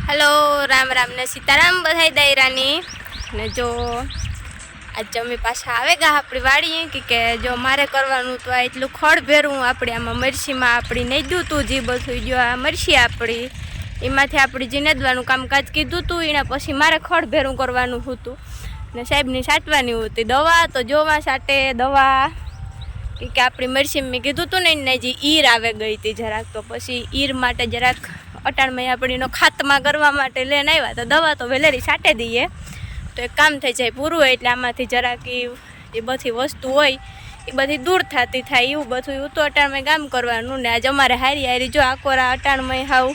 Hello Ram Ram ने सीताराम बधाई दायरानी ने जो आज अमी पाछा आवेगा अपनी वाड़ी कि जो मारे करवानुं तो एटलुं खड़ भेरूं आपणे आमां मरसीमां आपणी नहीं दूतुं जी बधुं जो आ मरसी आपणी एमांथी आपणी जे नेदवानुं कामकाज कीधुं तुं एना पछी मारे खड़ भेरूं करवानुं हतुं ने साहेबनी साटवानी होती दवा तो जोवा साटे दवा कि आपणी मरसी में कीधुं तुं ने जी ईर आवे गई थी जराक तो पछी ईर माटे जराक अटाण में अपनी खातमा करवा माटे लईने आव्या तो दवा तो वेलेरी साटे दीए तो एक काम थई जाय पूरुं होय एटले आमांथी जराक ए बधी वस्तु होय ए बधी दूर थती थाय एवुं बधुं तो अटाण में काम करवानुं ने आज अमारे हारी हारी जो आकोरा अटाण में हाव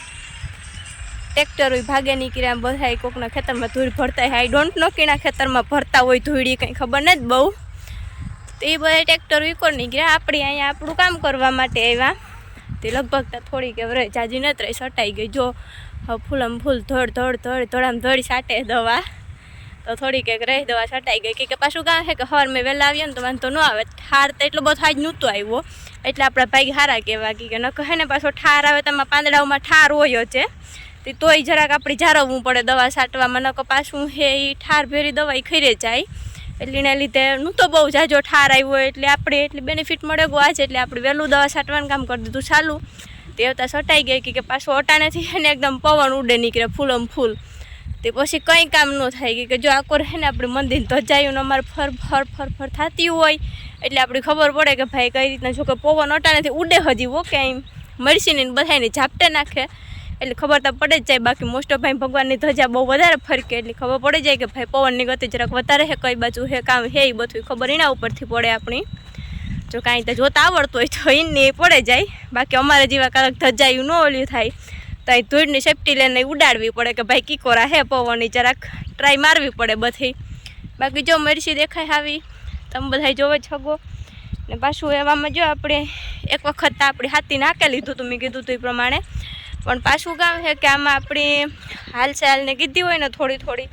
ट्रेक्टर भागे निकळ्या बधाय कोकना खेतर में धूळ भरता है। आई डोंट नो केना खेतर में भरता होय धूळी कंई खबर नहीं बहु तो ए बधा ट्रेक्टर वीकोर निकळ्या आपणे अहींया आपणुं काम करवा माटे आव्या ते लगभग थोड़ी के रही जाजी नत रही सटाई गई जो फूलम फूल धड़ धड़ धड़ धड़ाम धड़ी साटे दवा तो थोड़ी के रही दवा सटाई गई कि पाछुं काम है कि हर में वेला आवीए ने तो वांधो न आवे ठार तो एटलो बधो आज नहोतो आव्यो एटले आपणा भाई हारा कहेवा कि न कहे ने पाछो ठार आवे तो પાંદડાઓમાં ठार होय ज ते तोय जराक आपणे जारवવું પડે दवा साटवामां नको पाछुं हे ई ठार भेरी दवा ई खईरे जाय એટલે એના લીધે નહોતો બહુ જાજો ઠાર આવ્યો એટલે આપણે એટલી બેનિફિટ મળે ગયો આજે એટલે આપણે વહેલું દવા છાંટવાનું કામ કરી દીધું ચાલુ તે આવતા સટાઈ ગઈ કે પાછું અટાણેથી એને એકદમ પવન ઉડે નીકળે ફૂલમ ફૂલ તે પછી કંઈ કામ ન થાય કે જો આકોર હે ને આપણે મંદિર ધજાયું અમારે ફર ફર ફર ફર થતી હોય એટલે આપણે ખબર પડે કે ભાઈ કઈ રીતના જો કે પવન અટાણેથી ઉડે હજી વો ક્યાંય મરસીને બધાને ઝાપટે નાખે એટલે ખબર તો પડે જ જાય બાકી મોસ્ટ ઓફ ભાઈ ભગવાનની ધજા બહુ વધારે ફરકે એટલે ખબર પડી જાય કે ભાઈ પવનની ગતિ જરાક વધારે હે કઈ બાજુ હે કામ હે એ બધું ખબર એના ઉપરથી પડે આપણી જો કાંઈ તો જોતા આવડતું હોય તો એને પડે જાય બાકી અમારે જેવા કારક ધજાયું ન ઓલ્યું થાય તો અહીં ધૂળની સેફટી લઈને ઉડાડવી પડે કે ભાઈ કીકોરા હે પવનની જરાક ટ્રાય મારવી પડે બધી બાકી જો મરસી દેખાય આવી તમે બધા જોવે છગો ને પાછું એવામાં જો આપણે એક વખત આપણી હાથી નાખી લીધું તો મેં કીધું હતું એ પ્રમાણે પણ પાછું કામ છે કે આમાં આપણી હાલચાલને કીધી હોય ને થોડી થોડી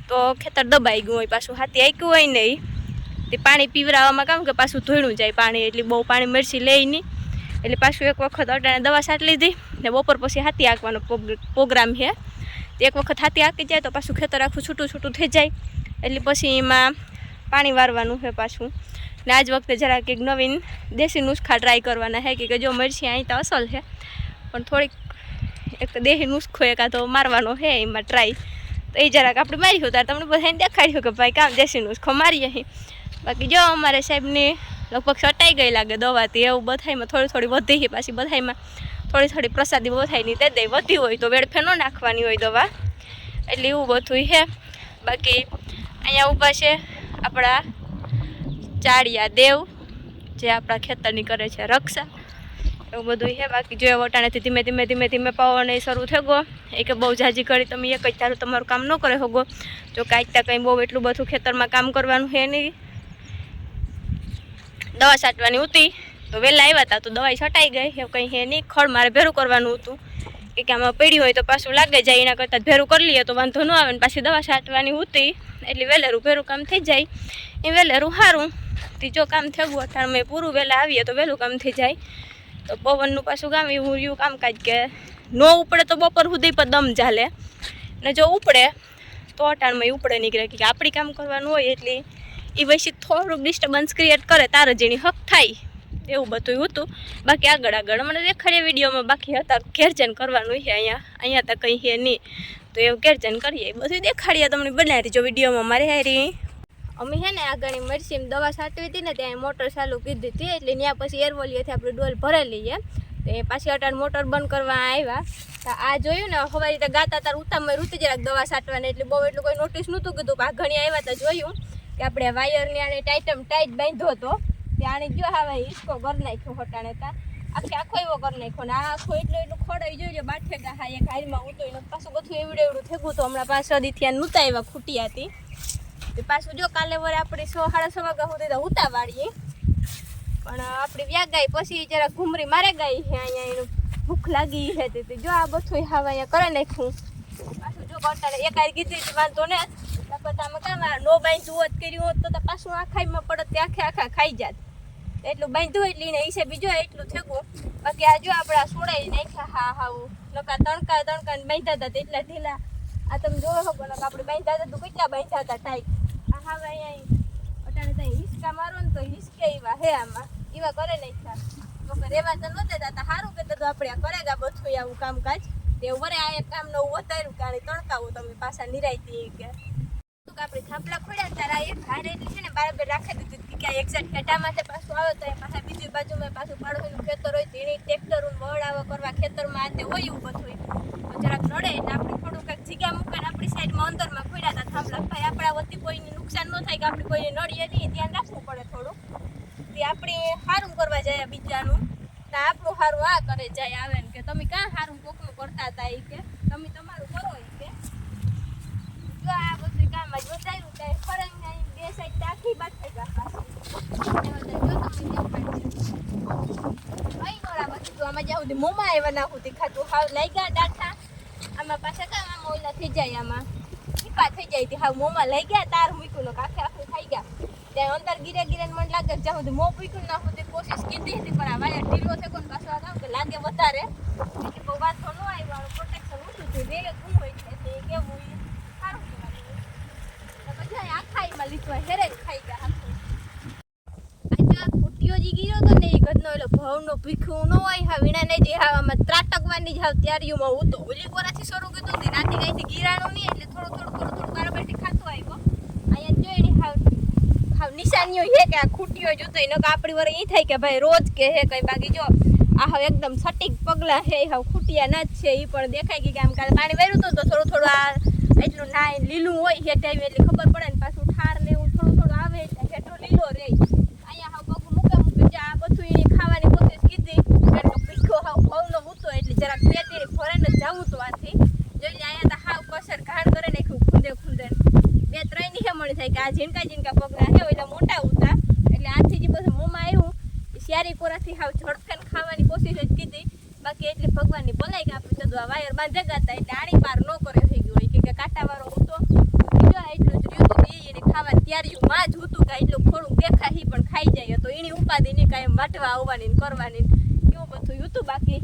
તો ખેતર દબાઈ ગયું હોય પાછું હાથી આક્યું હોય નહીં તે પાણી પીવરાવવામાં કામ કે પાછું ધોઈણું જાય પાણી એટલે બહુ પાણી મરસી લે નહીં એટલે પાછું એક વખત અટાણે દવા છાંટી લીધી ને બપોર પછી હાથી આંકવાનો પ્રોગ્રામ છે તો એક વખત હાથી આંકી જાય તો પાછું ખેતર આખું છૂટું છૂટું થઈ જાય એટલે પછી એમાં પાણી વારવાનું છે પાછું ને આજ વખતે જરાક એક નવીન દેશી નુસ્ખા ટ્રાય કરવાના છે કે જો મરસી અહીં તો અસલ છે પણ થોડીક એક દેશી નુસ્ખો એકાદો મારવાનો છે એમાં ટ્રાય તો એ જરાક આપણે માર્યું ત્યારે તમને બધાને દેખાડ્યું કે ભાઈ કામ દેશી નુસ્ખો મારીએ અહીં બાકી જો અમારે સાહેબની લગભગ સટાઈ ગઈ લાગે દવાથી એવું બધામાં થોડી થોડી વધી છે પાછી બધામાં થોડી થોડી પ્રસાદી બધાયની દે દે વધી હોય તો વેડફે ન નાખવાની હોય દવા એટલે એવું બધું છે બાકી અહીંયા ઊભા છે આપણા ચાળિયા દેવ જે આપણા ખેતરની કરે છે રક્ષા એવું બધું છે બાકી જો વટાણેથી ધીમે ધીમે ધીમે ધીમે પવન એ શરૂ થઈ ગયો એ કે બહુ જાજી કરી તમે એક જ તારું તમારું કામ ન કરે હોગો જો કાંઈક ત્યાં કંઈ બહુ એટલું બધું ખેતરમાં કામ કરવાનું છે નહીં દવા છાંટવાની હતી તો વહેલા આવ્યા હતા તો દવા છટાઈ ગઈ એવું કંઈ છે નહીં ખડ મારે ભેરું કરવાનું હતું કે આમાં પડી હોય તો પાછું લાગે જાય એના કરતાં ભેરું કરી લઈએ તો વાંધો ન આવે ને પાછી દવા છાંટવાની હતી એટલે વહેલેરું ભેરું કામ થઈ જાય એ વહેલેરું સારું ત્રીજો કામ થઈ ગયું અત્યારે મેં પૂરું વહેલા આવીએ તો વહેલું કામ થઈ જાય તો પવનનું પાછું કામ એવું રહ્યું કામકાજ કે ન ઉપડે તો બપોર સુધી પર દમ ચાલે ને જો ઉપડે તો અટાણમાં ઉપડે નીકળે કે આપણી કામ કરવાનું હોય એટલે એ પછી થોડુંક ડિસ્ટર્બન્સ ક્રિએટ કરે તારે જેની હક થાય એવું બધું હતું બાકી આગળ આગળ મને દેખાડીએ વિડીયોમાં બાકી અત્યારે ઘેરજન કરવાનું છે અહીંયા તો કંઈ છે નહીં તો એવું ઘેરજન કરીએ એ બધું દેખાડીએ તમને બનાવી જો વિડીયોમાં મારે હારી અમે છે ને આગળની મરસીમાં દવા છાંટવી હતી ને ત્યાં મોટર ચાલુ કીધી હતી એટલે ત્યાં પછી એરવોલીએથી આપણે ડોલ ભરેલી છે તો એ પાછી અટાણ મોટર બંધ કરવા આવ્યા તો આ જોયું ને હવારી રીતે ગાતા તાર ઉતામાં રૂતી જરાક દવા છાંટવાની એટલે બહુ એટલું કોઈ નોટિસ નહોતું કીધું આ ઘણી આવ્યા તો જોયું કે આપણે વાયરની આને ટાઈટ બાંધ્યો હતો ત્યાં જો હવે હિસકો કરી નાખ્યો હટાણે તા આખો એવો કરી નાખ્યો ને આ આખો એટલું ખોડાઈ જોઈ બાઠેગા હા એક હારીમાં ઉતોઈને પાછું બધું એવડું થયું તો હમણાં 5-6 દી ત્યાં નહોતા આવ્યા ખૂટી હતી પાછું જો કાલે વરે આપણે 6-6:30 વાગ્યા સુધી તો ઉતા વાળીએ પણ આપણી વ્યાગાઈ પછી જરા ઘૂમરી મારે ગઈ છે અહીંયા એનું ભૂખ લાગી છે તે જો આ બધું હવે અહીંયા કરે નાખ્યું પાછું જો કરતા એક હારી કીધી વાંધો ને તમે કામ નો બાંધવું હોત કર્યું હોત તો પાછું આખાઈમાં પડત તે આખા ખાઈ જાત એટલું બાંધ્યું એટલે એને હિસાબે જો એટલું થયું બાકી આ જો આપણા સોડાઈ નાખ્યા હા નકા તણકા બાંધ્યા હતા તેટલા ઢીલા આ તમે જોવો છો નકા આપણે બાંધ્યા હતા તો કેટલા બાંધ્યા હતા ટાઈટ આ હવે અહીંયા અટાણે ત્યાં હિસકા મારો ને તો હિસકે એવા હે આમાં એવા કરે નહીં તો રેવા તો નહોતા હતા સારું કે તો આપણે કરેગા બધું આવું કામકાજ તે વરે આ એક કામ નવું વધાર્યું કે આને તણકાવું તમે પાછા નિરાયતી કે આપણે થાંભલા ખોડ્યા ત્યારે એક ઘાડ એટલી છે ને બરાબર રાખી દીધી કે એક્ઝેક્ટ ખેટામાંથી પાછું આવે તો પાછા બીજી બાજુમાં પાછું પાડોશીનું ખેતર હોય તો એની ટ્રેક્ટર વવડાવવા કરવા ખેતરમાં તે હોય એવું બધું તો જરાક નડે એટલે આપણે થોડું કંઈક જગ્યા મૂકીને આપણી સાઈડમાં અંદરમાં ખોડ્યા હતા થાંભલા ભાઈ આપણા વતી કોઈને નુકસાન ન થાય કે આપણે કોઈને નડીએ નહીં ધ્યાન રાખવું પડે થોડું તે આપણે સારું કરવા જાય બીજાનું તો આપણું સારું આ કરે જાય આવે ને કે તમે કાં સારું કોકનું કરતા હતા એ કે તમે તમારું કરો એ કે જો આ બધું કામ જ વધાર્યું ત્યાં ફરંગ બે સાઈડ આખી બાદ થઈ ગયા પાછી આમાં જ્યાં સુધી મોંમાં આવ્યા ના સુધી ખાતું હાવ લાગ્યા ડાઠા આમાં પાછા કામ આમાં ઓલા થઈ જાય આમાં ટીપા થઈ જાય હાવ મોંમાં લઈ ગયા તાર મૂક્યું ને આખે આખું ખાઈ ગયા ત્યાં અંદર ગીરે ને મને લાગે જ્યાં સુધી મોં પૂક્યું ના સુધી કોશિશ કીધી હતી પણ આ વાયા ઢીલો છે કોણ પાછો આ કે લાગે વધારે એટલે બહુ વાંધો ન આવ્યો પ્રોટેક્શન ઊંચું થયું રે ગુમ હોય છે તે કેવું સારું કહેવાય પછી આખા એમાં લીધવા હેરે ખાઈ ગયા ખૂટીઓ જી ગીરો તો ને એ ઘરનો એલો ભાવનો ભીખું ન હોય હા વીણા ને જે હા આમાં ત્રાટકવાની જ હાવ ત્યારીઓમાં હું તો ઓલી કોરાથી શરૂ કીધું હતી રાતે કાંઈથી ગીરાણું નહીં એટલે થોડું બરાબરથી ખાતું આવ્યો અહીંયા જો એની હાવ નિશાનીઓ હે કે આ ખૂટીઓ જોતો ન કે આપણી વર એ થાય કે ભાઈ રોજ કે હે કઈ બાકી જો આ હાવ એકદમ સટીક પગલા હે હાવ ખૂટિયા ના જ છે એ પણ દેખાય કે આમ કાલે પાણી વેર્યું હતું તો થોડું આ એટલું ના લીલું હોય હે ટાઈમ એટલે ખબર પડે ને પાછું ઠાર ને એવું થોડું આવે એટલે હેઠો લીલો રહે અહીંયા હાવ પગ મૂકે આ બધું એની ખાવાની કોશિશ કીધી એટલે પીખો હાવ ભાવનો મૂતો એટલે જરાક પેટીને ફોરેન જ જવું તો આથી જોઈને અહીંયા તો હાવ કસર ઘાણ કરે નાખ્યું ખૂંદે બે ત્રણ ની મળી થાય કે આ ઝીણકા પગલા હે એટલે મોટા ઉતા એટલે આથી જે બધું મોંમાં આવ્યું શિયારી કોરાથી હાવ ઝડકન ખાવાની કોશિશ જ કીધી બાકી એટલે ભગવાનની ભલાઈ કે આપણે તો આ વાયર બાંધે ગાતા એટલે આણી પાર ન કરે થઈ ગયું હોય કે કાંટાવાળો હતો એટલું જ રહ્યું હતું એને ખાવા ત્યારે માં જ હતું કે એટલું થોડું દેખાય પણ ખાઈ જાય તો એની ઉપાધિ ને કાંઈ વાટવા આવવાની કરવાની એવું બધું હતું બાકી